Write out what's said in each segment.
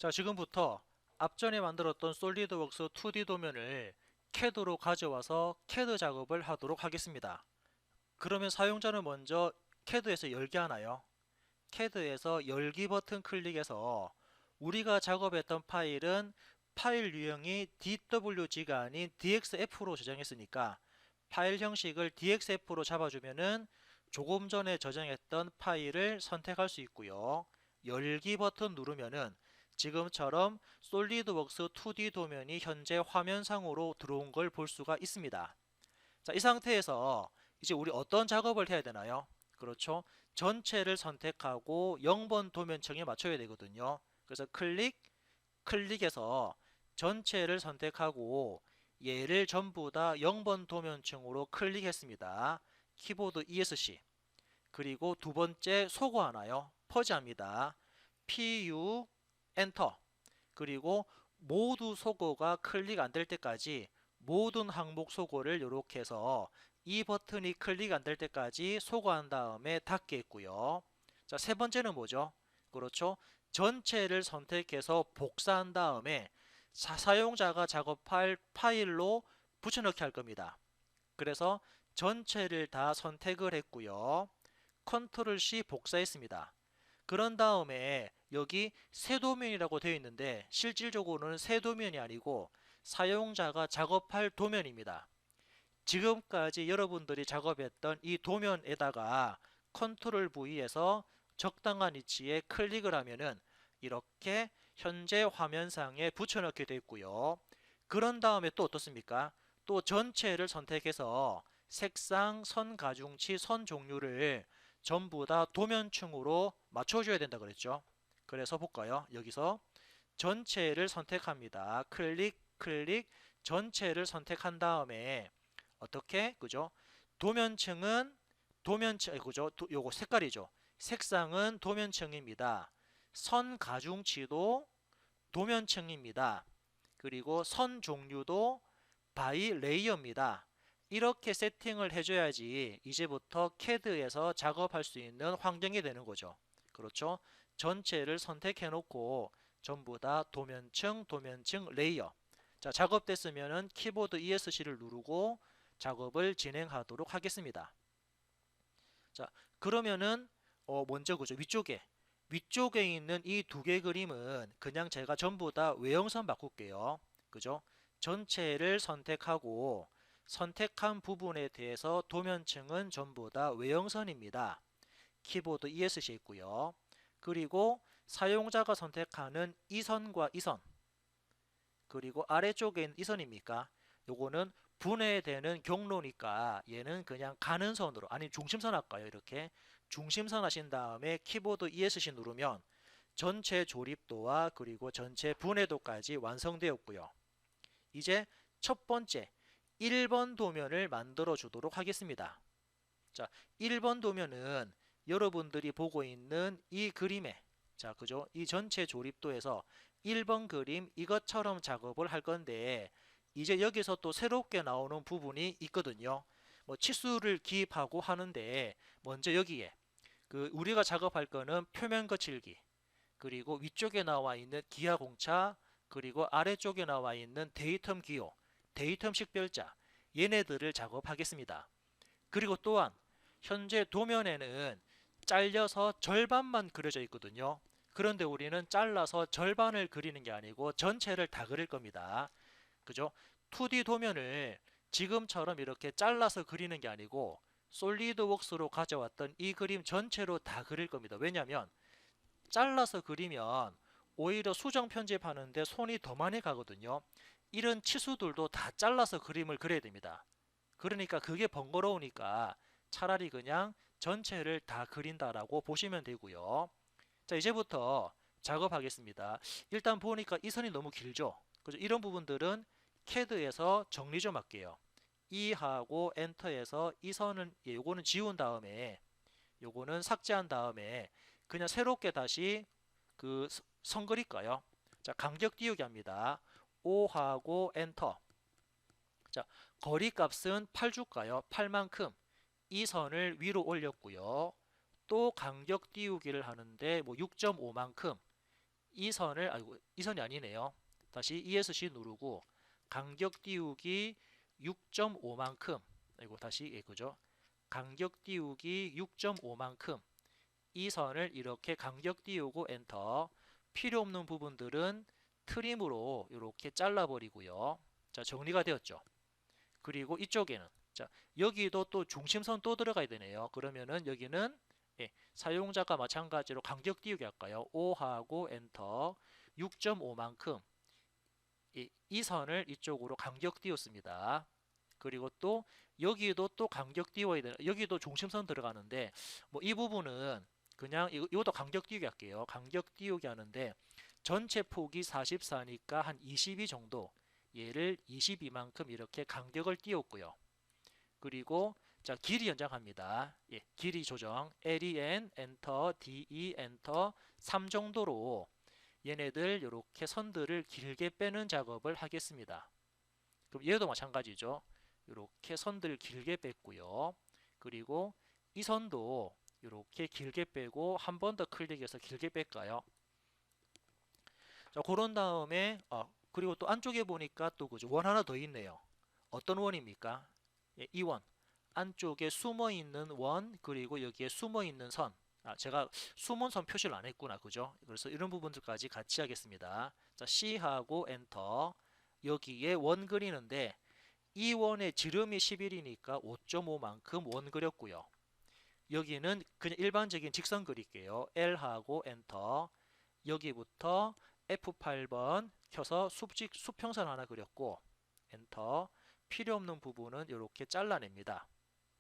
자, 지금부터 앞전에 만들었던 솔리드웍스 2D 도면을 CAD로 가져와서 CAD 작업을 하도록 하겠습니다. 그러면 사용자는 먼저 CAD에서 열기 하나요? CAD에서 열기 버튼 클릭해서 우리가 작업했던 파일은 파일 유형이 DWG가 아닌 DXF로 저장했으니까 파일 형식을 DXF로 잡아주면은 조금 전에 저장했던 파일을 선택할 수 있고요. 열기 버튼 누르면은 지금처럼 솔리드웍스 2D 도면이 현재 화면상으로 들어온 걸 볼 수가 있습니다. 자, 이 상태에서 이제 우리 어떤 작업을 해야 되나요? 그렇죠. 전체를 선택하고 0번 도면층에 맞춰야 되거든요. 그래서 클릭해서 전체를 선택하고 얘를 전부 다 0번 도면층으로 클릭했습니다. 키보드 ESC. 그리고 두 번째 소거하나요? 퍼지합니다. PU 엔터. 그리고 모두 소거가 클릭 안 될 때까지 모든 항목 소거를 이렇게 해서 이 버튼이 클릭 안 될 때까지 소거한 다음에 닫게 했고요. 자, 세 번째는 뭐죠? 그렇죠. 전체를 선택해서 복사한 다음에 사용자가 작업할 파일로 붙여넣기 할 겁니다. 그래서 전체를 다 선택을 했고요. 컨트롤 C 복사했습니다. 그런 다음에 여기 새 도면이라고 되어 있는데 실질적으로는 새 도면이 아니고 사용자가 작업할 도면입니다. 지금까지 여러분들이 작업했던 이 도면에다가 컨트롤 V에서 적당한 위치에 클릭을 하면은 이렇게 현재 화면상에 붙여넣게 되어 있고요. 그런 다음에 또 어떻습니까? 또 전체를 선택해서 색상, 선 가중치, 선 종류를 전부 다 도면층으로 맞춰줘야 된다 그랬죠. 그래서 볼까요? 여기서 전체를 선택합니다. 클릭, 전체를 선택한 다음에 어떻게? 그죠? 도면층은 그죠? 요거 색깔이죠. 색상은 도면층입니다. 선 가중치도 도면층입니다. 그리고 선 종류도 바이 레이어입니다. 이렇게 세팅을 해줘야지 이제부터 CAD에서 작업할 수 있는 환경이 되는 거죠. 그렇죠? 전체를 선택해 놓고 전부 다 도면층, 레이어. 자, 작업됐으면은 키보드 ESC를 누르고 작업을 진행하도록 하겠습니다. 자, 그러면은 먼저 그죠? 위쪽에 있는 이 두 개 그림은 그냥 제가 전부 다 외형선 바꿀게요. 그죠? 전체를 선택하고 선택한 부분에 대해서 도면층은 전부 다 외형선입니다. 키보드 ESC 있고요. 그리고 사용자가 선택하는 이 선과 이 선, 그리고 아래쪽에 있는 이 선입니까? 요거는 분해되는 경로니까 얘는 그냥 가는 선으로, 아니 중심선 할까요? 이렇게 중심선 하신 다음에 키보드 ESC 누르면 전체 조립도와 그리고 전체 분해도까지 완성되었고요. 이제 첫 번째 1번 도면을 만들어 주도록 하겠습니다. 자, 1번 도면은 여러분들이 보고 있는 이 그림에, 자, 그죠? 이 전체 조립도에서 1번 그림 이것처럼 작업을 할 건데 이제 여기서 또 새롭게 나오는 부분이 있거든요. 뭐 치수를 기입하고 하는데 먼저 여기에 우리가 작업할 거는 표면 거칠기, 그리고 위쪽에 나와 있는 기하 공차, 그리고 아래쪽에 나와 있는 데이텀 기호, 데이텀 식별자, 얘네들을 작업하겠습니다. 그리고 또한 현재 도면에는 잘려서 절반만 그려져 있거든요. 그런데 우리는 잘라서 절반을 그리는 게 아니고 전체를 다 그릴 겁니다. 그죠? 2D 도면을 지금처럼 이렇게 잘라서 그리는 게 아니고 솔리드웍스로 가져왔던 이 그림 전체로 다 그릴 겁니다. 왜냐하면 잘라서 그리면 오히려 수정 편집하는데 손이 더 많이 가거든요. 이런 치수들도 다 잘라서 그림을 그려야 됩니다. 그러니까 그게 번거로우니까 차라리 그냥 전체를 다 그린다라고 보시면 되고요. 자, 이제부터 작업하겠습니다. 일단 보니까 이 선이 너무 길죠. 그죠? 이런 부분들은 CAD에서 정리 좀 할게요. E 하고 엔터에서 이 선은 요거는 지운 다음에 요거는 삭제한 다음에 그냥 새롭게 다시 선 그릴까요? 자, 간격 띄우기 합니다. O 하고 엔터. 자, 거리 값은 8 줄까요? 8만큼 이 선을 위로 올렸고요. 또 간격 띄우기를 하는데 뭐 6.5만큼 이 선을, 아이고, 이 선이 아니네요. 다시 ESC 누르고 간격 띄우기 6.5만큼, 아이고, 다시, 예, 그죠? 간격 띄우기 6.5만큼 이 선을 이렇게 간격 띄우고 엔터. 필요 없는 부분들은 트림으로 이렇게 잘라버리고요. 자, 정리가 되었죠. 그리고 이쪽에는, 자, 여기도 또 중심선 또 들어가야 되네요. 그러면은 여기는, 예, 사용자가 마찬가지로 간격 띄우기 할까요? 5하고 엔터. 6.5만큼 이 선을 이쪽으로 간격 띄웠습니다. 그리고 또 여기도 또 간격 띄워야 되는, 여기도 중심선 들어가는데 뭐 이 부분은 그냥 이것도 간격 띄우기 할게요. 간격 띄우기 하는데 전체 폭이 44니까 한 22 정도, 얘를 22만큼 이렇게 간격을 띄웠고요. 그리고 자, 길이 연장합니다. 예, 길이 조정 LEN 엔터, DE 엔터 3 정도로 얘네들 이렇게 선들을 길게 빼는 작업을 하겠습니다. 그럼 얘도 마찬가지죠. 이렇게 선들 길게 뺐고요. 그리고 이 선도 이렇게 길게 빼고 한 번 더 클릭해서 길게 뺄까요? 자, 그런 다음에 그리고 또 안쪽에 보니까 또 그죠, 원 하나 더 있네요. 어떤 원입니까? 예, 이 원. 안쪽에 숨어 있는 원, 그리고 여기에 숨어 있는 선. 제가 숨은 선 표시를 안 했구나. 그죠? 그래서 이런 부분들까지 같이 하겠습니다. 자, C하고 엔터. 여기에 원 그리는데 이 원의 지름이 11이니까 5.5만큼 원 그렸고요. 여기는 그냥 일반적인 직선 그릴게요. L하고 엔터. 여기부터 F8번 켜서 수평선 하나 그렸고 엔터. 필요 없는 부분은 이렇게 잘라냅니다.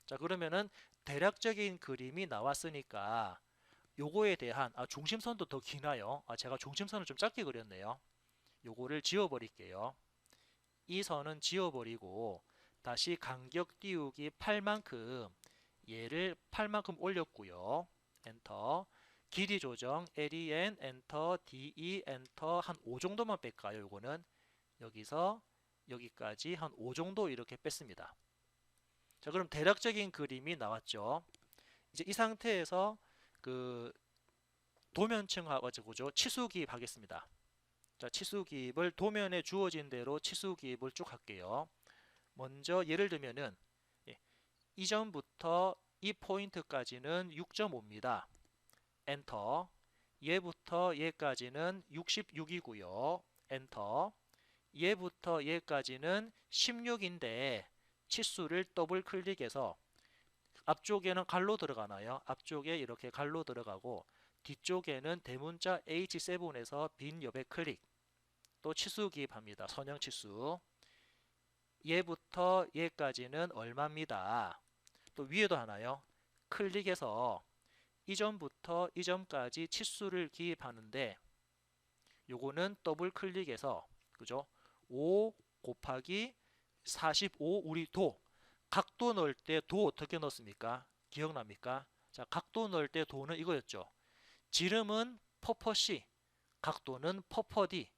자, 그러면은 대략적인 그림이 나왔으니까 요거에 대한 중심선도 더 기나요? 제가 중심선을 좀 짧게 그렸네요. 요거를 지워버릴게요. 이 선은 지워버리고 다시 간격 띄우기 8만큼 얘를 8만큼 올렸고요. 엔터. 길이 조정 LEN 엔터, DE 엔터 한 5 정도만 뺄까요? 요거는 여기서 여기까지 한 5 정도 이렇게 뺐습니다. 자, 그럼 대략적인 그림이 나왔죠. 이제 이 상태에서 그 도면층하고 그죠? 치수 기입하겠습니다. 자, 치수 기입을 도면에 주어진 대로 치수 기입을 쭉 할게요. 먼저 예를 들면은 이전부터 이 포인트까지는 6.5입니다. 엔터. 얘부터 얘까지는 66이고요. 엔터. 얘부터 얘까지는 16인데 치수를 더블 클릭해서 앞쪽에는 갈로 들어가나요? 앞쪽에 이렇게 갈로 들어가고 뒤쪽에는 대문자 H7에서 빈 옆에 클릭. 또 치수 기입합니다. 선형 치수. 얘부터 얘까지는 얼마입니다. 또 위에도 하나요? 클릭해서 이점부터 이점까지 치수를 기입하는데 요거는 더블 클릭해서 그죠? 5 곱하기 45 우리 각도 넣을 때 도 어떻게 넣습니까? 기억납니까? 자, 각도 넣을 때 도는 이거였죠. 지름은 퍼퍼C, 각도는 퍼퍼D.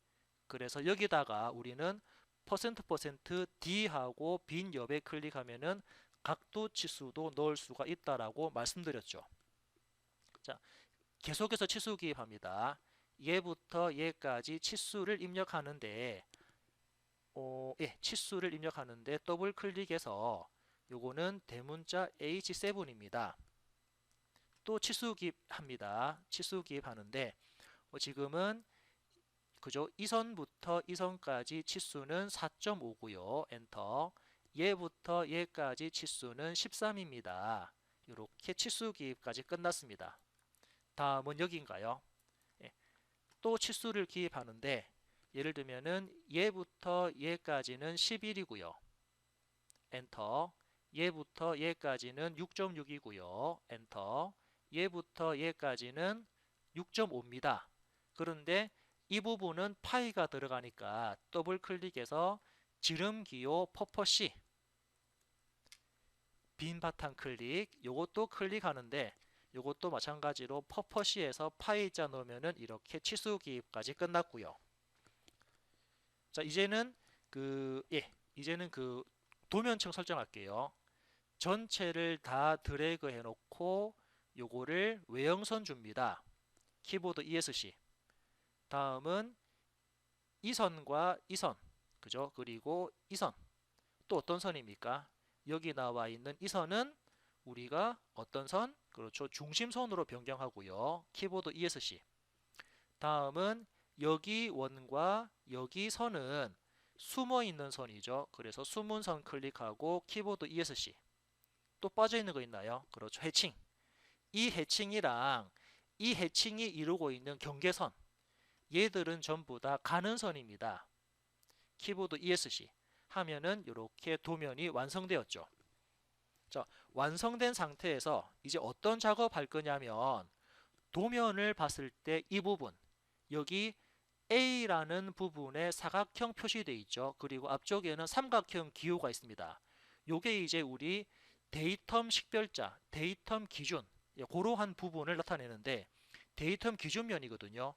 그래서 여기다가 우리는 %% D하고 빈 옆에 클릭하면은 각도 치수도 넣을 수가 있다라고 말씀드렸죠. 자, 계속해서 치수 기입합니다. 얘부터 얘까지 치수를 입력하는데 예, 치수를 입력하는데 더블 클릭해서 요거는 대문자 H7입니다. 또 치수 기입합니다. 치수 기입하는데 지금은 그죠? 이 선부터 이 선까지 치수는 4.5고요. 엔터. 얘부터 얘까지 치수는 13입니다. 이렇게 치수 기입까지 끝났습니다. 다음은 여기인가요? 예. 또 치수를 기입하는데 예를 들면은 얘부터 얘까지는 11이고요. 엔터. 얘부터 얘까지는 6.6이고요. 엔터. 얘부터 얘까지는 6.5입니다. 그런데 이 부분은 파이가 들어가니까 더블 클릭해서 지름 기호 퍼퍼C 빈 바탕 클릭, 요것도 클릭하는데 요것도 마찬가지로 퍼퍼C에서 파이자 넣으면은 이렇게 치수 기입까지 끝났고요. 자, 이제는 이제는 도면층 설정할게요. 전체를 다 드래그 해놓고 요거를 외형선 줍니다. 키보드 ESC. 다음은 이 선과 이 선, 그죠? 그리고 이 선. 또 어떤 선입니까? 여기 나와 있는 이 선은 우리가 어떤 선? 그렇죠. 중심선으로 변경하고요. 키보드 ESC. 다음은 여기 원과 여기 선은 숨어 있는 선이죠. 그래서 숨은 선 클릭하고 키보드 ESC. 또 빠져 있는 거 있나요? 그렇죠. 해칭. 이 해칭이랑 이 해칭이 이루고 있는 경계선. 얘들은 전부 다 가는 선입니다. 키보드 ESC 하면은 이렇게 도면이 완성되었죠. 자, 완성된 상태에서 이제 어떤 작업할 거냐면 도면을 봤을 때 이 부분 여기 A라는 부분에 사각형 표시되어 있죠. 그리고 앞쪽에는 삼각형 기호가 있습니다. 요게 이제 우리 데이텀 식별자, 데이텀 기준 그러한 부분을 나타내는데 데이텀 기준면이거든요.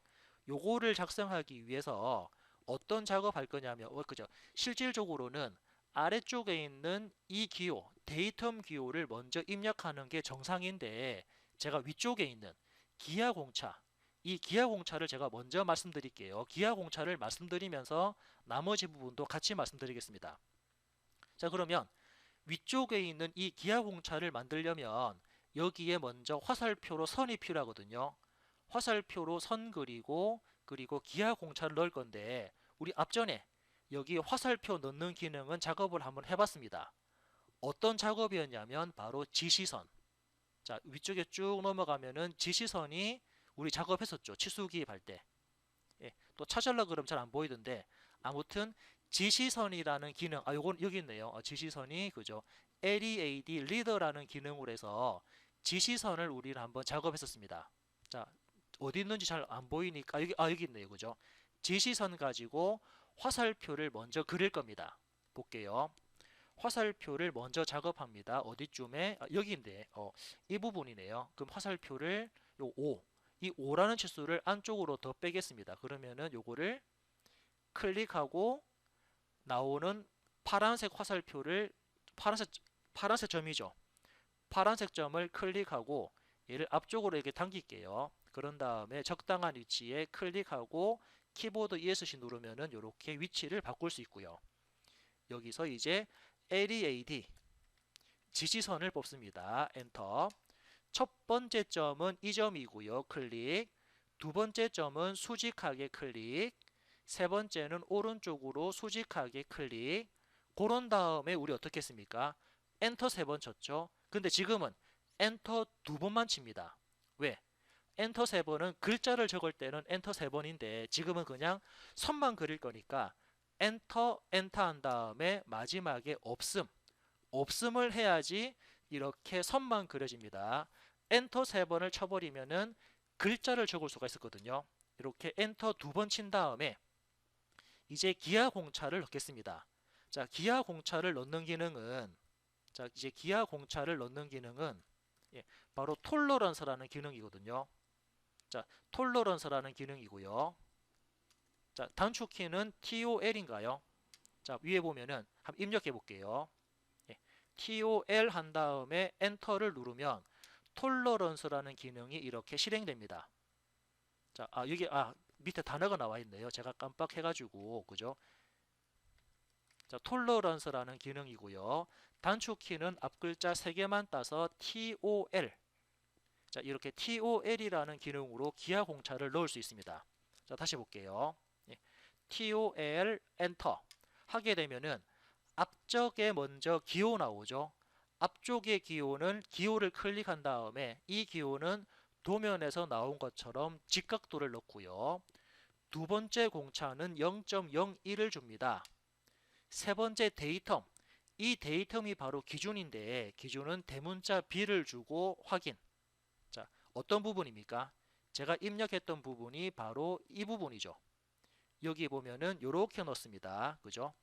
요거를 작성하기 위해서 어떤 작업할 거냐면 그죠? 실질적으로는 아래쪽에 있는 이 기호, 데이텀 기호를 먼저 입력하는 게 정상인데 제가 위쪽에 있는 기하공차, 이 기하공차를 제가 먼저 말씀드릴게요. 기하공차를 말씀드리면서 나머지 부분도 같이 말씀드리겠습니다. 자, 그러면 위쪽에 있는 이 기하공차를 만들려면 여기에 먼저 화살표로 선이 필요하거든요. 화살표로 선 그리고 기하공차를 넣을 건데 우리 앞전에 여기 화살표 넣는 기능은 작업을 한번 해봤습니다. 어떤 작업이었냐면 바로 지시선. 자, 위쪽에 쭉 넘어가면은 지시선이 우리 작업했었죠. 치수기입할 때. 예, 또 찾으려고 그러면 잘 안 보이던데 아무튼 지시선이라는 기능, 요건 여기 있네요. 지시선이 그죠? LEAD 리더라는 기능으로 해서 지시선을 우리는 한번 작업했었습니다. 자, 어디 있는지 잘 안 보이니까 여기 있네요. 그죠? 지시선 가지고 화살표를 먼저 그릴 겁니다. 볼게요. 화살표를 먼저 작업합니다. 어디쯤에? 여기인데 이 부분이네요. 그럼 화살표를 요 5, 이 5라는 치수를 안쪽으로 더 빼겠습니다. 그러면은 요거를 클릭하고 나오는 파란색 화살표를 파란색 점이죠. 파란색 점을 클릭하고 얘를 앞쪽으로 이렇게 당길게요. 그런 다음에 적당한 위치에 클릭하고 키보드 ESC 누르면은 이렇게 위치를 바꿀 수 있고요. 여기서 이제 LEAD 지시선을 뽑습니다. 엔터. 첫 번째 점은 이 점이고요. 클릭. 두 번째 점은 수직하게 클릭. 세 번째는 오른쪽으로 수직하게 클릭. 그런 다음에 우리 어떻게 했습니까? 엔터 3번 쳤죠. 근데 지금은 엔터 2번만 칩니다. 왜? 엔터 3번은 글자를 적을 때는 엔터 3번인데 지금은 그냥 선만 그릴 거니까 엔터 한 다음에 마지막에 없음을 해야지 이렇게 선만 그려집니다. 엔터 3번을 쳐버리면은 글자를 적을 수가 있었거든요. 이렇게 엔터 2번 친 다음에 이제 기하공차를 넣겠습니다. 자, 기하공차를 넣는 기능은 바로 톨러런스라는 기능이거든요. 자, 톨러런스라는 기능이고요. 자, 단축키는 TOL인가요? 자, 위에 보면은 한번 입력해 볼게요. TOL 한 다음에 엔터를 누르면 톨러런스라는 기능이 이렇게 실행됩니다. 자, 여기 밑에 단어가 나와 있네요. 제가 깜빡해가지고 그죠? 자, 톨러런스라는 기능이고요. 단축키는 앞글자 3개만 따서 TOL. 자, 이렇게 TOL이라는 기능으로 기하공차를 넣을 수 있습니다. 자, 다시 볼게요. TOL 엔터 하게 되면은 앞쪽에 먼저 기호 나오죠. 앞쪽의 기호는 기호를 클릭한 다음에 이 기호는 도면에서 나온 것처럼 직각도를 넣고요. 두 번째 공차는 0.01을 줍니다. 세 번째 데이텀, 이 데이텀이 바로 기준인데 기준은 대문자 B를 주고 확인. 자, 어떤 부분입니까? 제가 입력했던 부분이 바로 이 부분이죠. 여기 보면은 이렇게 넣습니다. 그죠?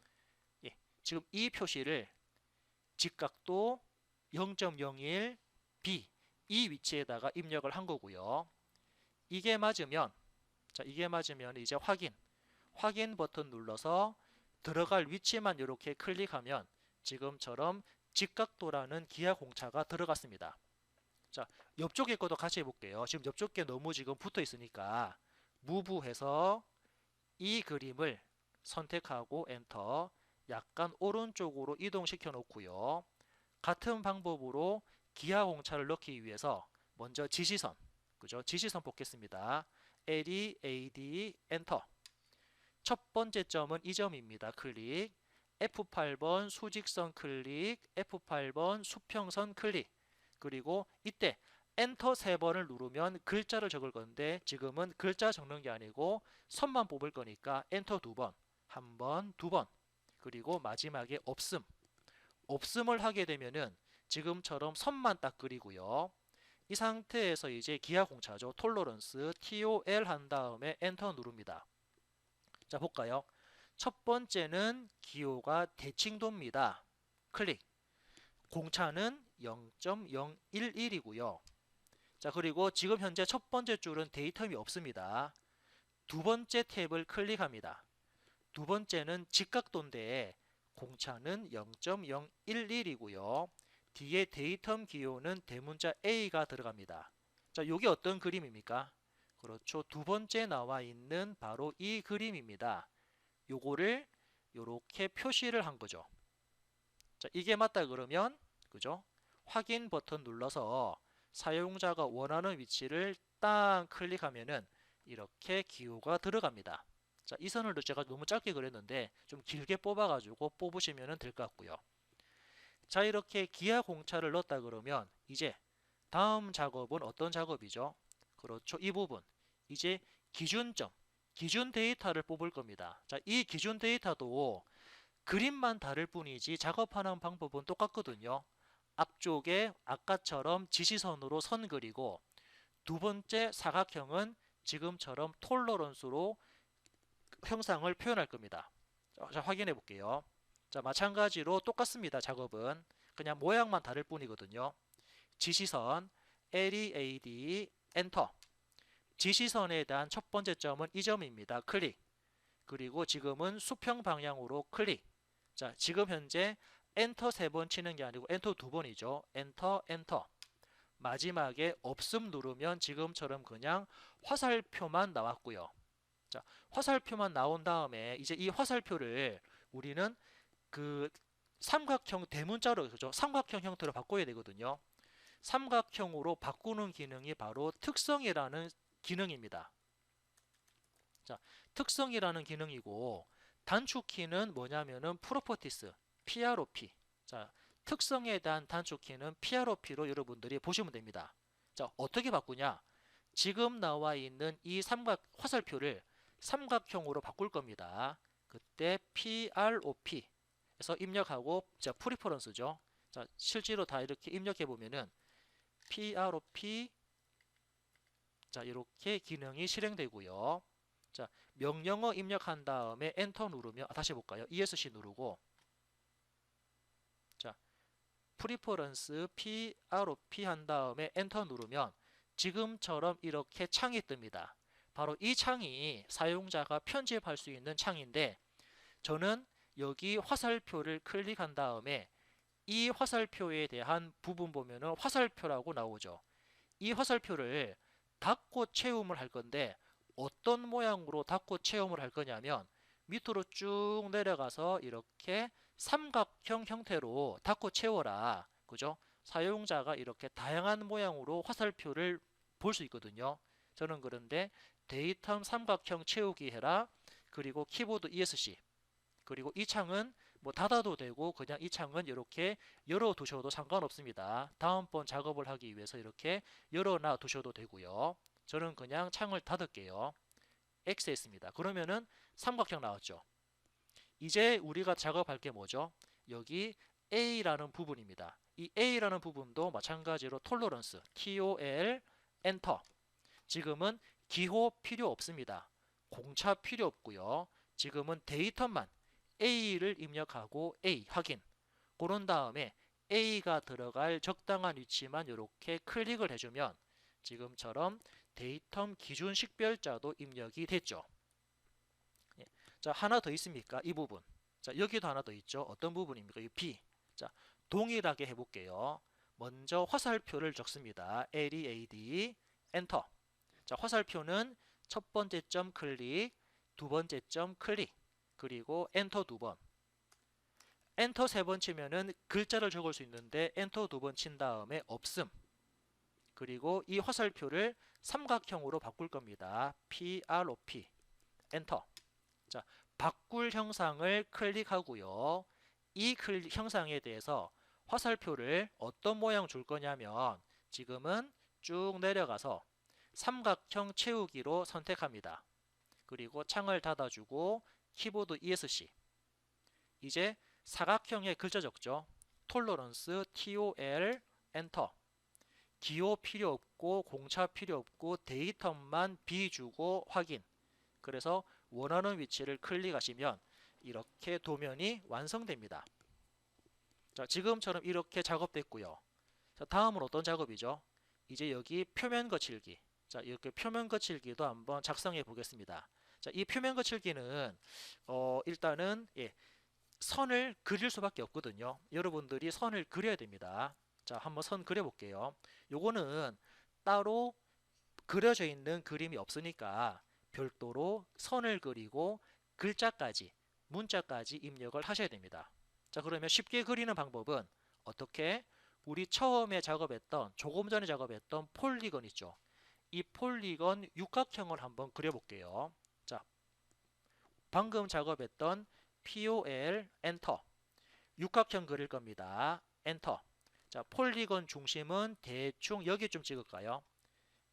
예, 지금 이 표시를 직각도 0.01 B 이 위치에다가 입력을 한 거고요. 이게 맞으면 이제 확인 버튼 눌러서 들어갈 위치만 이렇게 클릭하면 지금처럼 직각도라는 기하공차가 들어갔습니다. 자, 옆쪽에 것도 같이 해볼게요. 지금 옆쪽 게 너무 지금 붙어 있으니까 무브해서 이 그림을 선택하고 엔터. 약간 오른쪽으로 이동시켜 놓고요. 같은 방법으로 기하 공차를 넣기 위해서 먼저 지시선, 그죠? 지시선 뽑겠습니다. LE, AD, 엔터. 첫 번째 점은 이 점입니다. 클릭. F8번 수직선 클릭, F8번 수평선 클릭. 그리고 이때 엔터 3번을 누르면 글자를 적을 건데 지금은 글자 적는 게 아니고 선만 뽑을 거니까 엔터 2번, 1번, 2번. 그리고 마지막에 없음. 없음을 하게 되면은 지금처럼 선만 딱 그리고요. 이 상태에서 이제 기하 공차죠. 톨러런스 TOL 한 다음에 엔터 누릅니다. 자, 볼까요? 첫 번째는 기호가 대칭도입니다. 클릭. 공차는 0.011이고요. 자, 그리고 지금 현재 첫 번째 줄은 데이텀이 없습니다. 두 번째 탭을 클릭합니다. 두 번째는 직각도인데 공차는 0.011이고요. 뒤에 데이텀 기호는 대문자 A가 들어갑니다. 자, 이게 어떤 그림입니까? 그렇죠. 두 번째 나와 있는 바로 이 그림입니다. 요거를 이렇게 표시를 한 거죠. 자, 이게 맞다 그러면 그죠? 확인 버튼 눌러서 사용자가 원하는 위치를 딱 클릭하면은 이렇게 기호가 들어갑니다. 자, 이 선을 제가 너무 짧게 그렸는데 좀 길게 뽑아가지고 뽑으시면 될 것 같고요. 자, 이렇게 기하 공차를 넣었다 그러면 이제 다음 작업은 어떤 작업이죠? 그렇죠. 이 부분. 이제 기준점, 기준 데이터를 뽑을 겁니다. 자, 이 기준 데이터도 그림만 다를 뿐이지 작업하는 방법은 똑같거든요. 앞쪽에 아까처럼 지시선으로 선 그리고 두 번째 사각형은 지금처럼 톨러런스로 형상을 표현할 겁니다. 자, 확인해 볼게요. 자, 마찬가지로 똑같습니다. 작업은 그냥 모양만 다를 뿐이거든요. 지시선 LEAD 엔터. 지시선에 대한 첫 번째 점은 이 점입니다. 클릭. 그리고 지금은 수평 방향으로 클릭. 자, 지금 현재 엔터 3번 치는 게 아니고 엔터 2번이죠. 엔터 엔터. 마지막에 없음 누르면 지금처럼 그냥 화살표만 나왔고요. 자, 화살표만 나온 다음에 이제 이 화살표를 우리는 그 삼각형 대문자로 그죠? 삼각형 형태로 바꿔야 되거든요. 삼각형으로 바꾸는 기능이 바로 특성이라는 기능입니다. 자, 특성이라는 기능이고 단축키는 뭐냐면은 프로퍼티스 PROP. 자, 특성에 대한 단축키는 PROP로 여러분들이 보시면 됩니다. 자, 어떻게 바꾸냐? 지금 나와 있는 이 화살표를 삼각형으로 바꿀 겁니다. 그때 PROP 에서 입력하고 자, 프리퍼런스죠. 자, 실제로 다 이렇게 입력해 보면은 PROP 자, 이렇게 기능이 실행되고요. 자, 명령어 입력한 다음에 엔터 누르면 다시 볼까요? ESC 누르고 자, 프리퍼런스 PROP 한 다음에 엔터 누르면 지금처럼 이렇게 창이 뜹니다. 바로 이 창이 사용자가 편집할 수 있는 창인데 저는 여기 화살표를 클릭한 다음에 이 화살표에 대한 부분 보면은 화살표라고 나오죠. 이 화살표를 닫고 채움을 할 건데 어떤 모양으로 닫고 채움을 할 거냐면 밑으로 쭉 내려가서 이렇게 삼각형 형태로 닫고 채워라. 그죠? 사용자가 이렇게 다양한 모양으로 화살표를 볼 수 있거든요. 저는 그런데 데이텀 삼각형 채우기 해라. 그리고 키보드 ESC. 그리고 이 창은 뭐 닫아도 되고 그냥 이 창은 이렇게 열어 두셔도 상관없습니다. 다음번 작업을 하기 위해서 이렇게 열어놔 두셔도 되고요. 저는 그냥 창을 닫을게요. X 했습니다. 그러면은 삼각형 나왔죠. 이제 우리가 작업할 게 뭐죠? 여기 A라는 부분입니다. 이 A라는 부분도 마찬가지로 톨러런스 TOL 엔터. 지금은 기호 필요 없습니다. 공차 필요 없고요. 지금은 데이터만 A를 입력하고 A 확인. 그런 다음에 A가 들어갈 적당한 위치만 이렇게 클릭을 해주면 지금처럼 데이텀 기준 식별자도 입력이 됐죠. 예. 자, 하나 더 있습니까? 이 부분. 자, 여기도 하나 더 있죠. 어떤 부분입니까? 이 B. 자, 동일하게 해볼게요. 먼저 화살표를 적습니다. LEAD 엔터. 자, 화살표는 첫 번째 점 클릭, 두 번째 점 클릭, 그리고 엔터 두 번. 엔터 세 번 치면은 글자를 적을 수 있는데 엔터 두 번 친 다음에 없음. 그리고 이 화살표를 삼각형으로 바꿀 겁니다. PROP. 엔터. 자, 바꿀 형상을 클릭하고요. 이 형상에 대해서 화살표를 어떤 모양 줄 거냐면 지금은 쭉 내려가서 삼각형 채우기로 선택합니다. 그리고 창을 닫아주고 키보드 ESC. 이제 사각형의 글자 적죠. 톨러런스 TOL 엔터. 기호 필요 없고 공차 필요 없고 데이터만 비주고 확인. 그래서 원하는 위치를 클릭하시면 이렇게 도면이 완성됩니다. 자, 지금처럼 이렇게 작업됐고요. 자, 다음은 어떤 작업이죠? 이제 여기 표면 거칠기. 자, 이렇게 표면 거칠기도 한번 작성해 보겠습니다. 자, 이 표면 거칠기는 일단은 선을 그릴 수밖에 없거든요. 여러분들이 선을 그려야 됩니다. 자, 한번 선 그려볼게요. 요거는 따로 그려져 있는 그림이 없으니까 별도로 선을 그리고 글자까지, 문자까지 입력을 하셔야 됩니다. 자, 그러면 쉽게 그리는 방법은 어떻게? 우리 처음에 작업했던, 조금 전에 작업했던 폴리건 있죠. 이 폴리건 육각형을 한번 그려볼게요. 자, 방금 작업했던 POL 엔터. 육각형 그릴 겁니다. 엔터. 자, 폴리건 중심은 대충 여기쯤 찍을까요?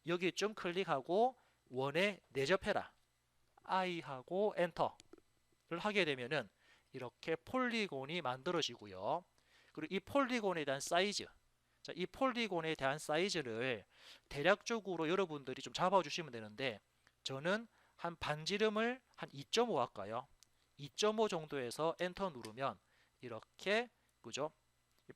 여기쯤 클릭하고 원에 내접해라. I하고 엔터를 하게 되면은 이렇게 폴리곤이 만들어지고요. 그리고 이 폴리곤에 대한 사이즈. 자, 이 폴리곤에 대한 사이즈를 대략적으로 여러분들이 좀 잡아주시면 되는데 저는 한 반지름을 한 2.5 할까요? 2.5 정도에서 엔터 누르면 이렇게 그죠?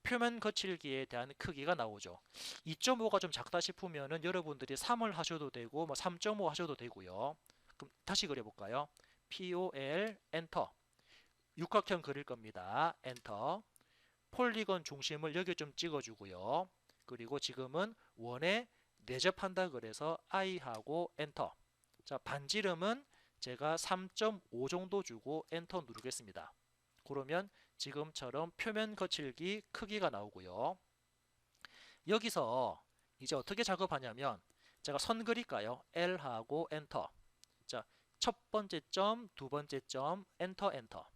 표면 거칠기에 대한 크기가 나오죠. 2.5가 좀 작다 싶으면은 여러분들이 3을 하셔도 되고 뭐 3.5 하셔도 되고요. 그럼 다시 그려볼까요? POL 엔터. 육각형 그릴 겁니다. 엔터. 폴리건 중심을 여기 좀 찍어주고요. 그리고 지금은 원에 내접한다 그래서 I하고 엔터. 자, 반지름은 제가 3.5 정도 주고 엔터 누르겠습니다. 그러면 지금처럼 표면 거칠기 크기가 나오고요. 여기서 이제 어떻게 작업하냐면 제가 선 그릴까요? L하고 엔터. 자, 첫 번째 점, 두 번째 점, 엔터 엔터.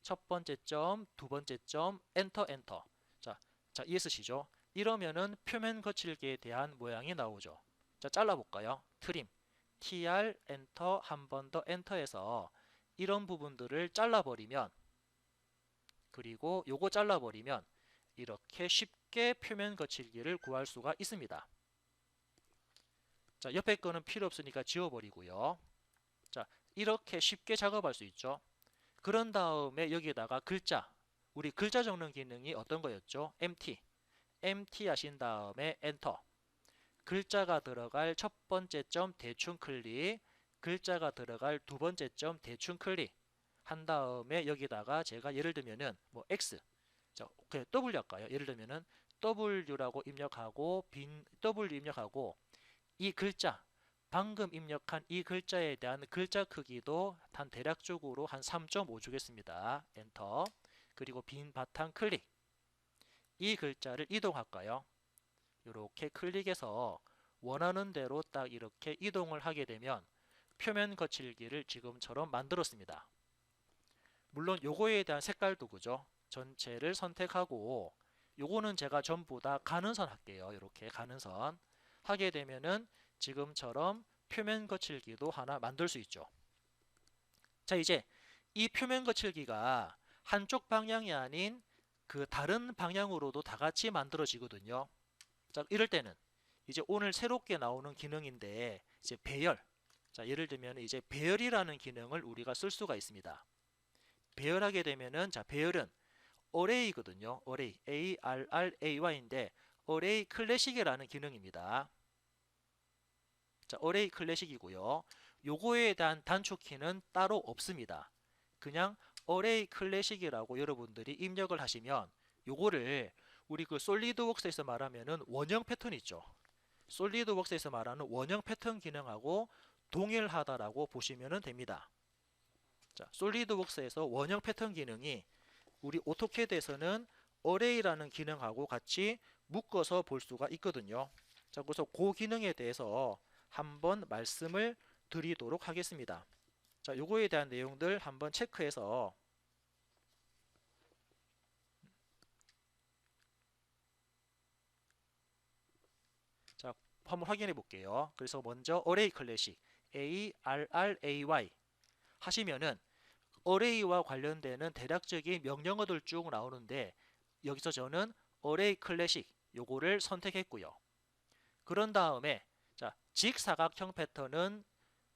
첫 번째 점, 두 번째 점, 엔터 엔터. 자, ESC죠. 이러면은 표면 거칠기에 대한 모양이 나오죠. 자, 잘라볼까요? 트림. TR 엔터 한 번 더 엔터해서 이런 부분들을 잘라버리면 그리고 요거 잘라버리면 이렇게 쉽게 표면 거칠기를 구할 수가 있습니다. 자, 옆에 거는 필요 없으니까 지워버리고요. 자, 이렇게 쉽게 작업할 수 있죠. 그런 다음에 여기에다가 글자, 우리 글자 적는 기능이 어떤 거였죠? MT 하신 다음에 엔터. 글자가 들어갈 첫 번째 점 대충 클릭, 글자가 들어갈 두 번째 점 대충 클릭 한 다음에 여기다가 제가 예를 들면은 뭐 X, 자, 그냥 W 할까요? 예를 들면은 W라고 입력하고 빈 W 입력하고 이 글자 방금 입력한 이 글자에 대한 글자 크기도 한 대략적으로 한 3.5 주겠습니다. 엔터. 그리고 빈 바탕 클릭. 이 글자를 이동할까요? 이렇게 클릭해서 원하는 대로 딱 이렇게 이동을 하게 되면 표면 거칠기를 지금처럼 만들었습니다. 물론 요거에 대한 색깔도 그죠? 전체를 선택하고 요거는 제가 전부 다 가는 선 할게요. 이렇게 가는 선 하게 되면은 지금처럼 표면 거칠기도 하나 만들 수 있죠. 자, 이제 이 표면 거칠기가 한쪽 방향이 아닌 그 다른 방향으로도 다 같이 만들어지거든요. 자, 이럴 때는 이제 오늘 새롭게 나오는 기능인데 이제 배열. 자, 예를 들면 이제 배열이라는 기능을 우리가 쓸 수가 있습니다. 배열하게 되면은 자, 배열은 어레이거든요. 어레이, ARRAY인데 어레이 클래식이라는 기능입니다. 자, 어레이 클래식이고요. 요거에 대한 단축키는 따로 없습니다. 그냥 어레이 클래식이라고 여러분들이 입력을 하시면 요거를 우리 그 솔리드웍스에서 말하면은 원형 패턴 있죠. 솔리드웍스에서 말하는 원형 패턴 기능하고 동일하다라고 보시면 됩니다. 자, 솔리드웍스에서 원형 패턴 기능이 우리 오토캐드에서는 어레이라는 기능하고 같이 묶어서 볼 수가 있거든요. 자, 그래서 그 기능에 대해서 한번 말씀을 드리도록 하겠습니다. 자, 요거에 대한 내용들 한번 체크해서 자, 한번 확인해 볼게요. 그래서 먼저 어레이 클래식 ARRAY 하시면은 어레이와 관련되는 대략적인 명령어들 쭉 나오는데 여기서 저는 어레이 클래식 요거를 선택했고요. 그런 다음에 자, 직사각형 패턴은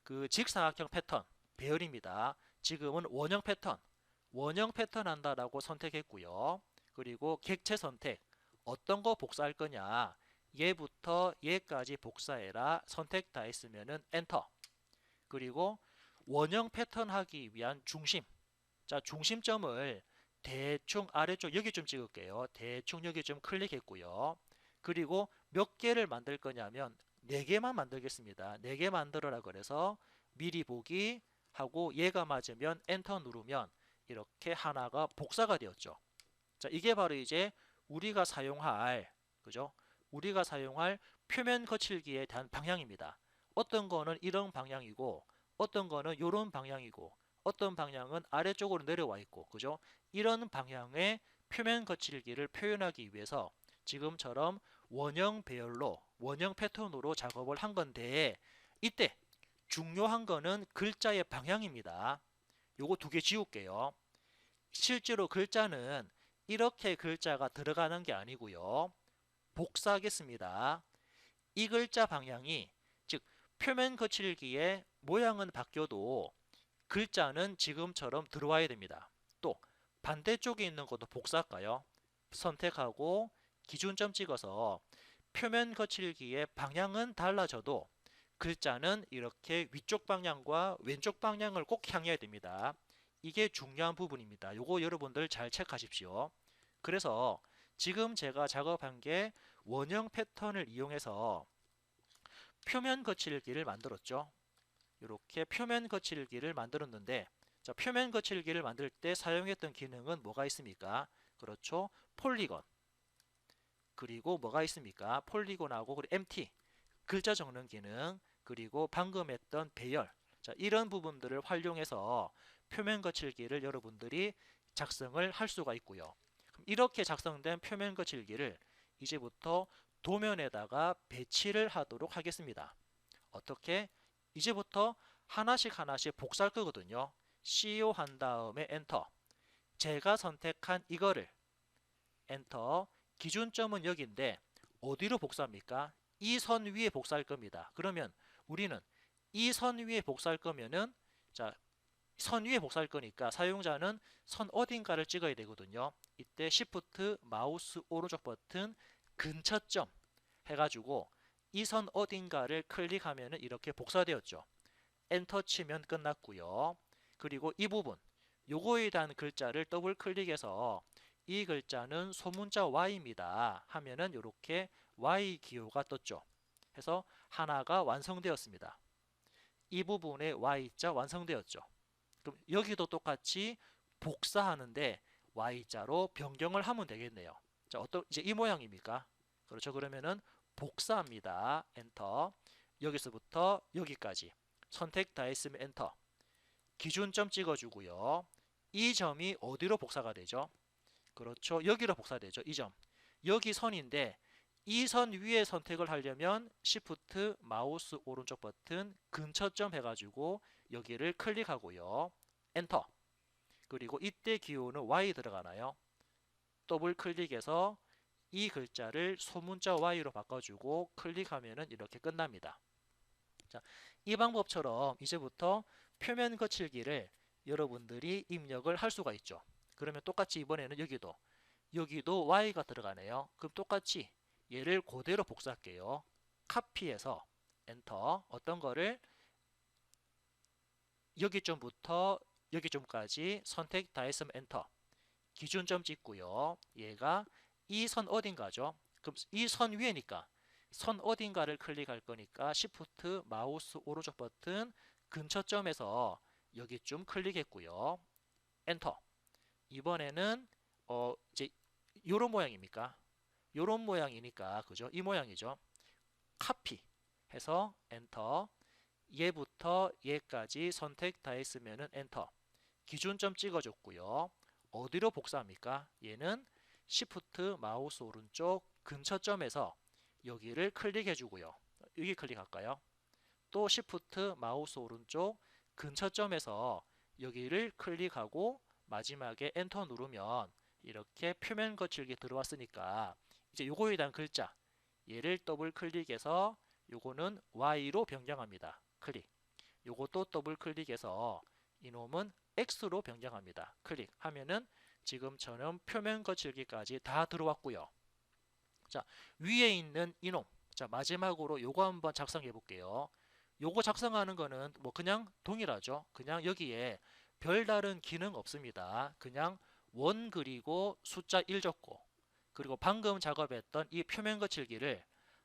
그 직사각형 패턴 배열입니다. 지금은 원형 패턴 한다라고 선택했고요. 그리고 객체 선택 어떤 거 복사할 거냐 얘부터 얘까지 복사해라 선택 다 했으면은 엔터. 그리고 원형 패턴 하기 위한 중심. 자, 중심점을 대충 아래쪽 여기 좀 찍을게요. 대충 여기 좀 클릭했고요. 그리고 몇 개를 만들 거냐면 4개만 만들겠습니다. 4개 만들어라 그래서 미리 보기 하고 얘가 맞으면 엔터 누르면 이렇게 하나가 복사가 되었죠. 자, 이게 바로 이제 우리가 사용할 그죠? 우리가 사용할 표면 거칠기에 대한 방향입니다. 어떤 거는 이런 방향이고 어떤 거는 이런 방향이고 어떤 방향은 아래쪽으로 내려와 있고 그죠? 이런 방향의 표면 거칠기를 표현하기 위해서 지금처럼 원형 배열로 원형 패턴으로 작업을 한 건데 이때 중요한 거는 글자의 방향입니다. 요거 2개 지울게요. 실제로 글자는 이렇게 글자가 들어가는 게 아니고요. 복사하겠습니다. 이 글자 방향이 즉 표면 거칠기의 모양은 바뀌어도 글자는 지금처럼 들어와야 됩니다. 또 반대쪽에 있는 것도 복사할까요? 선택하고 기준점 찍어서 표면 거칠기의 방향은 달라져도 글자는 이렇게 위쪽 방향과 왼쪽 방향을 꼭 향해야 됩니다. 이게 중요한 부분입니다. 요거 여러분들 잘 체크하십시오. 그래서 지금 제가 작업한 게 원형 패턴을 이용해서 표면 거칠기를 만들었죠. 이렇게 표면 거칠기를 만들었는데 자, 표면 거칠기를 만들 때 사용했던 기능은 뭐가 있습니까? 그렇죠. 폴리건. 그리고 뭐가 있습니까? 폴리곤하고 그리고 MT 글자 적는 기능 그리고 방금 했던 배열 자, 이런 부분들을 활용해서 표면 거칠기를 여러분들이 작성을 할 수가 있고요. 이렇게 작성된 표면 거칠기를 이제부터 도면에다가 배치를 하도록 하겠습니다. 어떻게? 이제부터 하나씩 복사할 거거든요. CO 한 다음에 엔터. 제가 선택한 이거를 엔터. 기준점은 여기인데 어디로 복사합니까? 이 선 위에 복사할 겁니다. 그러면 우리는 이 선 위에 복사할 거면은 자, 선 위에 복사할 거니까 사용자는 선 어딘가를 찍어야 되거든요. 이때 Shift 마우스 오른쪽 버튼 근처점 해가지고 이 선 어딘가를 클릭하면 이렇게 복사되었죠. 엔터 치면 끝났고요. 그리고 이 부분 요거에 대한 글자를 더블 클릭해서 이 글자는 소문자 Y입니다 하면은 이렇게 Y 기호가 떴죠. 해서 하나가 완성되었습니다. 이 부분에 Y자 완성되었죠. 그럼 여기도 똑같이 복사하는데 Y자로 변경을 하면 되겠네요. 자, 이제 이 모양입니까? 그렇죠. 그러면은 복사합니다. 엔터. 여기서부터 여기까지 선택 다 했으면 엔터. 기준점 찍어주고요. 이 점이 어디로 복사가 되죠? 그렇죠. 여기로 복사되죠. 이 점. 여기 선인데 이 선 위에 선택을 하려면 Shift 마우스 오른쪽 버튼 근처점 해가지고 여기를 클릭하고요. 엔터. 그리고 이때 기호는 Y 들어가나요? 더블 클릭해서 이 글자를 소문자 Y로 바꿔주고 클릭하면 이렇게 끝납니다. 자, 이 방법처럼 이제부터 표면 거칠기를 여러분들이 입력을 할 수가 있죠. 그러면 똑같이 이번에는 여기도 Y가 들어가네요. 그럼 똑같이 얘를 그대로 복사할게요. 카피해서 엔터. 어떤 거를 여기점부터 여기점까지 선택 다 했으면 엔터. 기준점 찍고요. 얘가 이 선 어딘가죠? 그럼 이 선 위에니까 선 어딘가를 클릭할 거니까 Shift 마우스 오른쪽 버튼 근처점에서 여기쯤 클릭했고요. 엔터. 이번에는 이제 요런 모양입니까? 요런 모양이니까 그죠? 이 모양이죠. 카피 해서 엔터. 얘부터 얘까지 선택 다 했으면은 엔터. 기준점 찍어줬고요. 어디로 복사합니까? 얘는 Shift 마우스 오른쪽 근처점에서 여기를 클릭해 주고요. 여기 클릭할까요? 또 Shift 마우스 오른쪽 근처점에서 여기를 클릭하고 마지막에 엔터 누르면 이렇게 표면 거칠기 들어왔으니까 이제 요거에 대한 글자 얘를 더블 클릭해서 요거는 Y로 변경합니다. 클릭. 요것도 더블 클릭해서 이놈은 X로 변경합니다. 클릭하면은 지금처럼 표면 거칠기까지 다 들어왔고요. 자, 위에 있는 이놈. 자, 마지막으로 요거 한번 작성해 볼게요. 요거 작성하는 거는 뭐 그냥 동일하죠. 그냥 여기에 별다른 기능 없습니다. 그냥 원 그리고 숫자 1 적고 그리고 방금 작업했던 이 표면 거칠기를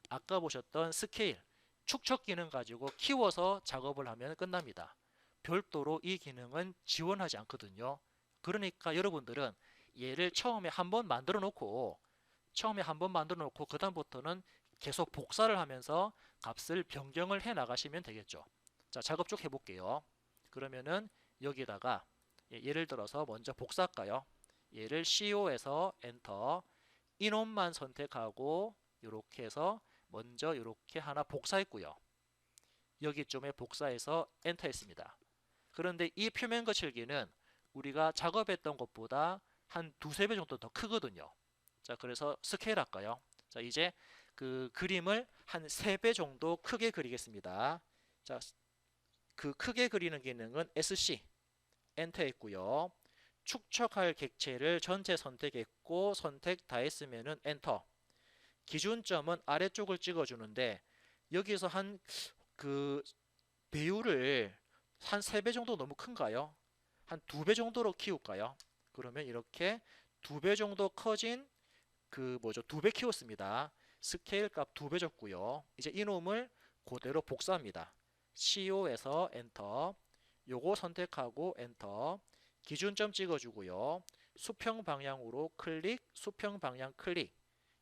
아까 보셨던 스케일 축척 기능 가지고 키워서 작업을 하면 끝납니다. 별도로 이 기능은 지원하지 않거든요. 그러니까 여러분들은 얘를 처음에 한번 만들어 놓고 그 다음부터는 계속 복사를 하면서 값을 변경을 해 나가시면 되겠죠. 자, 작업 쭉 해볼게요. 그러면은 여기다가 예를 들어서 먼저 복사할까요? 얘를 CO에서 엔터, 이놈만 선택하고 이렇게 해서 먼저 이렇게 하나 복사했고요. 여기쯤에 복사해서 엔터 했습니다. 그런데 이 표면 거칠기는 우리가 작업했던 것보다 한 두세 배 정도 더 크거든요. 자, 그래서 스케일 할까요? 자, 이제 그 그림을 한 3배 정도 크게 그리겠습니다. 자, 그 크게 그리는 기능은 SC 엔터 했고요. 축척할 객체를 전체 선택했고 선택 다 했으면은 엔터. 기준점은 아래쪽을 찍어주는데 여기서 한 그 배율을 한 3배 정도 너무 큰가요? 한 2배 정도로 키울까요? 그러면 이렇게 2배 정도 커진 그 뭐죠? 2배 키웠습니다. 스케일 값 2배 줬고요. 이제 이놈을 그대로 복사합니다. CO에서 엔터. 요거 선택하고 엔터. 기준점 찍어주고요. 수평 방향으로 클릭, 수평 방향 클릭.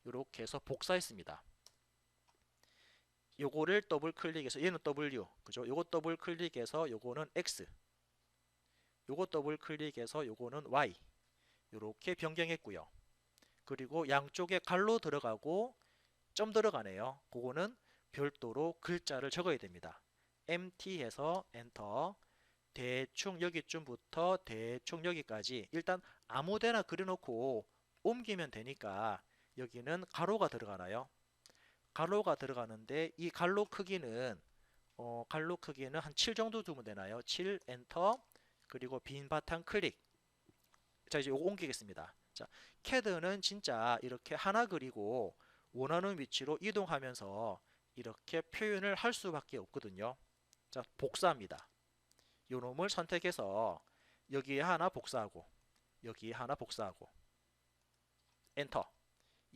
이렇게 해서 복사했습니다. 요거를 더블 클릭해서 얘는 W, 그죠? 요거 더블 클릭해서 요거는 X. 요거 더블 클릭해서 요거는 Y. 이렇게 변경했고요. 그리고 양쪽에 갈로 들어가고 점 들어가네요. 그거는 별도로 글자를 적어야 됩니다. MT 해서 엔터. 대충 여기쯤부터 대충 여기까지 일단 아무데나 그려놓고 옮기면 되니까 여기는 가로가 들어가나요? 가로가 들어가는데 이 갈로 크기는 한 7 정도 두면 되나요? 7 엔터. 그리고 빈 바탕 클릭. 자, 이제 요거 옮기겠습니다. 자, CAD는 진짜 이렇게 하나 그리고 원하는 위치로 이동하면서 이렇게 표현을 할 수밖에 없거든요. 자, 복사합니다. 요 놈을 선택해서 여기에 하나 복사하고 여기에 하나 복사하고 엔터.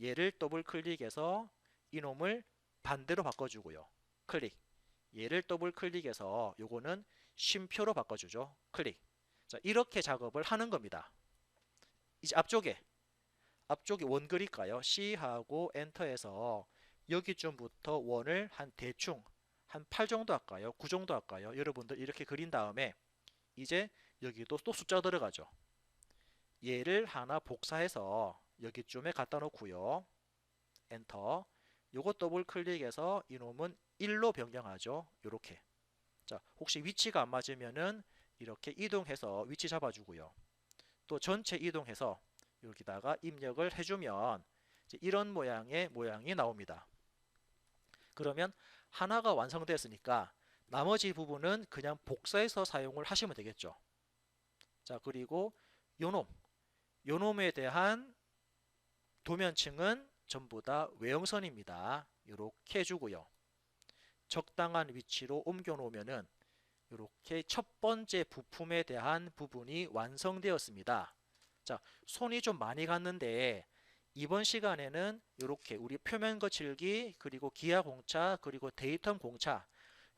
얘를 더블 클릭해서 이놈을 반대로 바꿔주고요. 클릭. 얘를 더블 클릭해서 요거는 쉼표로 바꿔주죠. 클릭. 자, 이렇게 작업을 하는 겁니다. 이제 앞쪽에 원 그릴까요? C하고 엔터해서 여기쯤부터 원을 한 대충 한 8 정도 할까요? 9 정도 할까요? 여러분들 이렇게 그린 다음에 이제 여기도 또 숫자 들어가죠. 얘를 하나 복사해서 여기쯤에 갖다 놓고요. 엔터. 요거 더블 클릭해서 이놈은 1로 변경하죠. 요렇게. 자, 혹시 위치가 안 맞으면은 이렇게 이동해서 위치 잡아주고요. 또 전체 이동해서 여기다가 입력을 해주면 이런 모양이 나옵니다. 그러면 하나가 완성됐으니까 나머지 부분은 그냥 복사해서 사용을 하시면 되겠죠. 자, 그리고 요놈에 대한 도면층은 전부 다 외형선입니다. 이렇게 해주고요. 적당한 위치로 옮겨 놓으면은 이렇게 첫 번째 부품에 대한 부분이 완성되었습니다. 자, 손이 좀 많이 갔는데 이번 시간에는 이렇게 우리 표면 거칠기 그리고 기하 공차 그리고 데이텀 공차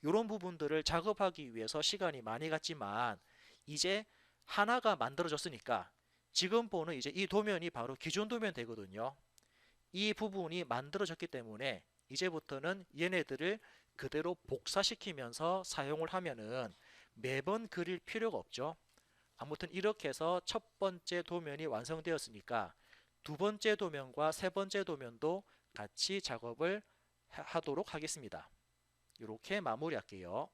이런 부분들을 작업하기 위해서 시간이 많이 갔지만 이제 하나가 만들어졌으니까 지금 보는 이제 이 도면이 바로 기존 도면 되거든요. 이 부분이 만들어졌기 때문에 이제부터는 얘네들을 그대로 복사시키면서 사용을 하면은 매번 그릴 필요가 없죠. 아무튼 이렇게 해서 첫 번째 도면이 완성되었으니까 두 번째 도면과 세 번째 도면도 같이 작업을 하도록 하겠습니다. 이렇게 마무리할게요.